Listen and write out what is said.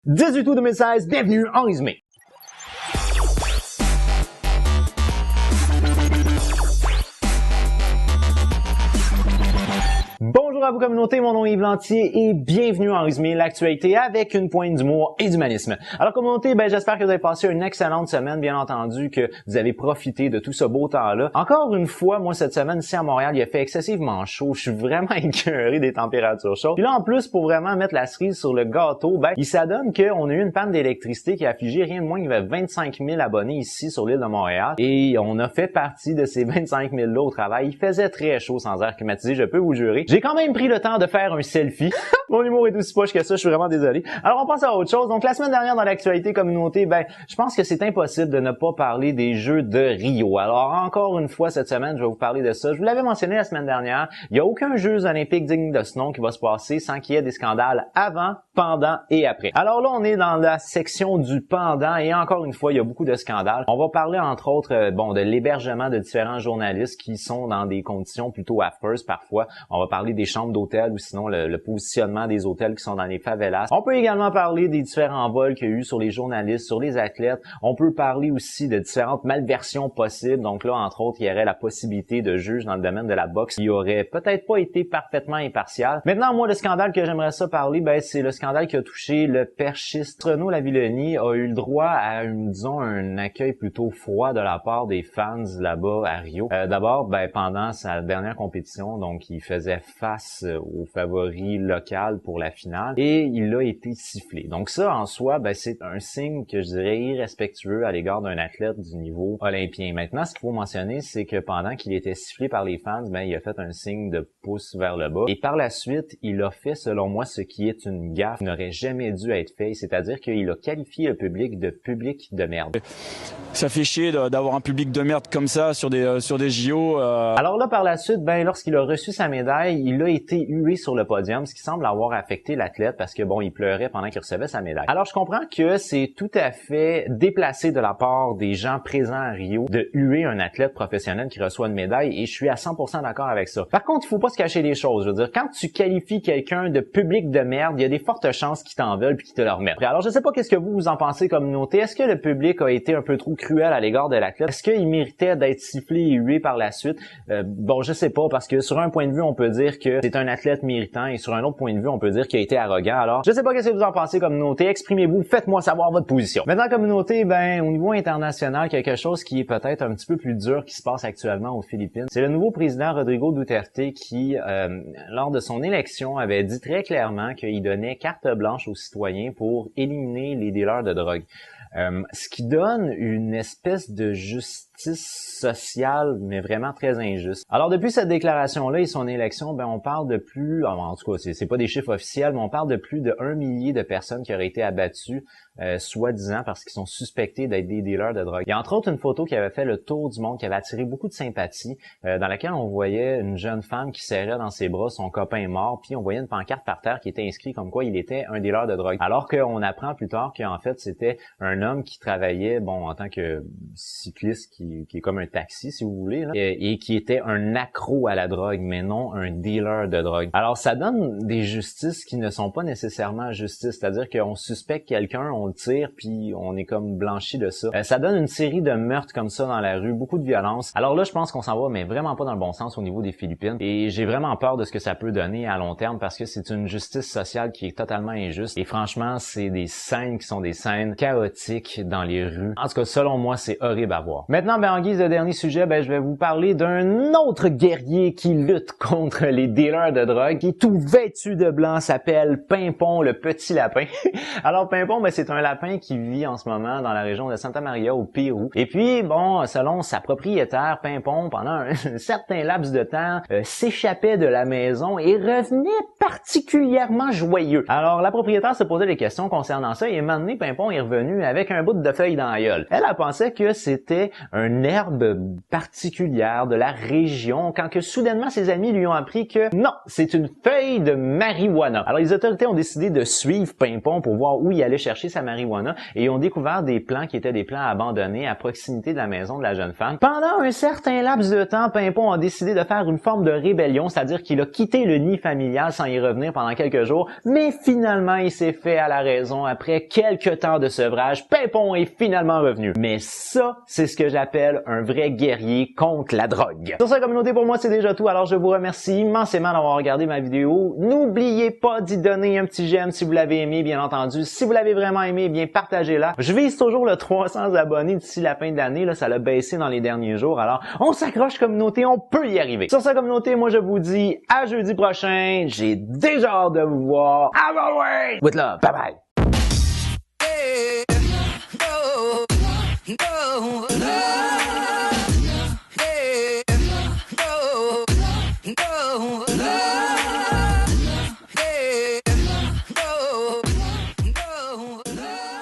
18 août 2016, bienvenue en résumé. Bonjour à vous communauté, mon nom est Yves Lantier et bienvenue en résumé l'actualité avec une pointe d'humour et d'humanisme. Alors communauté, j'espère que vous avez passé une excellente semaine, bien entendu que vous avez profité de tout ce beau temps-là. Encore une fois, moi cette semaine ici à Montréal, il a fait excessivement chaud, je suis vraiment écœuré des températures chaudes. Puis là en plus, pour vraiment mettre la cerise sur le gâteau, il s'adonne qu'on a eu une panne d'électricité qui a affligé rien de moins qu'il y avait 25 000 abonnés ici sur l'île de Montréal et on a fait partie de ces 25 000 là au travail. Il faisait très chaud sans air climatisé, je peux vous jurer. J'ai quand même pris le temps de faire un selfie. Mon humour est aussi poche que ça, je suis vraiment désolé. Alors on passe à autre chose. Donc la semaine dernière dans l'actualité communauté, je pense que c'est impossible de ne pas parler des Jeux de Rio. Alors encore une fois cette semaine, je vais vous parler de ça. Je vous l'avais mentionné la semaine dernière, il n'y a aucun Jeux olympiques digne de ce nom qui va se passer sans qu'il y ait des scandales avant, pendant et après. Alors là, on est dans la section du pendant et encore une fois, il y a beaucoup de scandales. On va parler entre autres de l'hébergement de différents journalistes qui sont dans des conditions plutôt affreuses parfois. On va parler des chambres d'hôtel ou sinon le positionnement des hôtels qui sont dans les favelas. On peut également parler des différents vols qu'il y a eu sur les journalistes, sur les athlètes. On peut parler aussi de différentes malversions possibles. Donc là, entre autres, il y aurait la possibilité de juges dans le domaine de la boxe qui aurait peut-être pas été parfaitement impartial. Maintenant, moi, le scandale que j'aimerais ça parler, c'est le scandale qui a touché le perchiste. Renaud Lavillenie a eu le droit à, un accueil plutôt froid de la part des fans là-bas à Rio. D'abord, pendant sa dernière compétition, donc il faisait face au favori local pour la finale et il a été sifflé. Donc ça, en soi, c'est un signe que je dirais irrespectueux à l'égard d'un athlète du niveau olympien. Maintenant, ce qu'il faut mentionner, c'est que pendant qu'il était sifflé par les fans, il a fait un signe de pouce vers le bas et par la suite, il a fait, selon moi, ce qui est une gaffe qui n'aurait jamais dû être fait, c'est-à-dire qu'il a qualifié le public de merde. Ça fait chier d'avoir un public de merde comme ça sur des JO. Alors là, par la suite, lorsqu'il a reçu sa médaille, il a été hué sur le podium, ce qui semble avoir affecté l'athlète parce que il pleurait pendant qu'il recevait sa médaille. Alors je comprends que c'est tout à fait déplacé de la part des gens présents à Rio de huer un athlète professionnel qui reçoit une médaille et je suis à 100% d'accord avec ça. Par contre, il faut pas se cacher les choses. Je veux dire, quand tu qualifies quelqu'un de public de merde, il y a des fortes chances qu'ils t'en veulent puis qu'ils te le remettent. Alors je sais pas qu'est-ce que vous en pensez communauté. Est-ce que le public a été un peu trop cruel à l'égard de l'athlète? Est-ce qu'il méritait d'être sifflé et hué par la suite? Je sais pas parce que sur un point de vue, on peut dire que c'est un athlète méritant et sur un autre point de vue, on peut dire qu'il a été arrogant. Alors, je sais pas qu'est-ce que vous en pensez communauté, exprimez-vous, faites-moi savoir votre position. Maintenant communauté, au niveau international, quelque chose qui est peut-être un petit peu plus dur qui se passe actuellement aux Philippines, c'est le nouveau président Rodrigo Duterte qui, lors de son élection, avait dit très clairement qu'il donnait carte blanche aux citoyens pour éliminer les dealers de drogue. Ce qui donne une espèce de justice sociale, mais vraiment très injuste. Alors, depuis cette déclaration-là et son élection, on parle de plus, en tout cas, c'est pas des chiffres officiels, mais on parle de plus de 1 millier de personnes qui auraient été abattues, soi-disant parce qu'ils sont suspectés d'être des dealers de drogue. Il y a entre autres une photo qui avait fait le tour du monde, qui avait attiré beaucoup de sympathie, dans laquelle on voyait une jeune femme qui serrait dans ses bras son copain mort, puis on voyait une pancarte par terre qui était inscrite comme quoi il était un dealer de drogue. Alors qu'on apprend plus tard qu'en fait, c'était un homme qui travaillait, en tant que cycliste, qui est comme un taxi, si vous voulez, là, et qui était un accro à la drogue, mais non un dealer de drogue. Alors, ça donne des justices qui ne sont pas nécessairement justices, c'est-à-dire qu'on suspecte quelqu'un, on le tire, puis on est comme blanchi de ça. Ça donne une série de meurtres comme ça dans la rue, beaucoup de violence. Alors là, je pense qu'on s'en va, mais vraiment pas dans le bon sens au niveau des Philippines, et j'ai vraiment peur de ce que ça peut donner à long terme, parce que c'est une justice sociale qui est totalement injuste, et franchement, c'est des scènes qui sont des scènes chaotiques dans les rues. En tout cas, selon moi, c'est horrible à voir. Maintenant, en guise de dernier sujet, je vais vous parler d'un autre guerrier qui lutte contre les dealers de drogue, qui est tout vêtu de blanc, s'appelle Pimpon, le petit lapin. Alors Pimpon, c'est un lapin qui vit en ce moment dans la région de Santa Maria au Pérou. Et puis, selon sa propriétaire, Pimpon, pendant un certain laps de temps, s'échappait de la maison et revenait particulièrement joyeux. Alors la propriétaire se posait des questions concernant ça et un moment donné, Pimpon est revenu avec un bout de feuille dans la gueule. Elle pensait que c'était un herbe particulière de la région quand que soudainement ses amis lui ont appris que non, c'est une feuille de marijuana. Alors les autorités ont décidé de suivre Pimpon pour voir où il allait chercher sa marijuana et ils ont découvert des plants qui étaient des plants abandonnés à proximité de la maison de la jeune femme. Pendant un certain laps de temps, Pimpon a décidé de faire une forme de rébellion, c'est-à-dire qu'il a quitté le nid familial sans y y revenir pendant quelques jours, mais finalement, il s'est fait à la raison après quelques temps de sevrage. Pimpon est finalement revenu. Mais ça, c'est ce que j'appelle un vrai guerrier contre la drogue. Sur cette communauté, pour moi, c'est déjà tout. Alors, je vous remercie immensément d'avoir regardé ma vidéo. N'oubliez pas d'y donner un petit j'aime si vous l'avez aimé, bien entendu. Si vous l'avez vraiment aimé, eh bien, partagez-la. Je vise toujours le 300 abonnés d'ici la fin de l'année. Là, ça l'a baissé dans les derniers jours. Alors, on s'accroche communauté, on peut y arriver. Sur cette communauté, moi, je vous dis à jeudi prochain. J'ai déjà hâte de vous voir. As always, with love. Bye bye.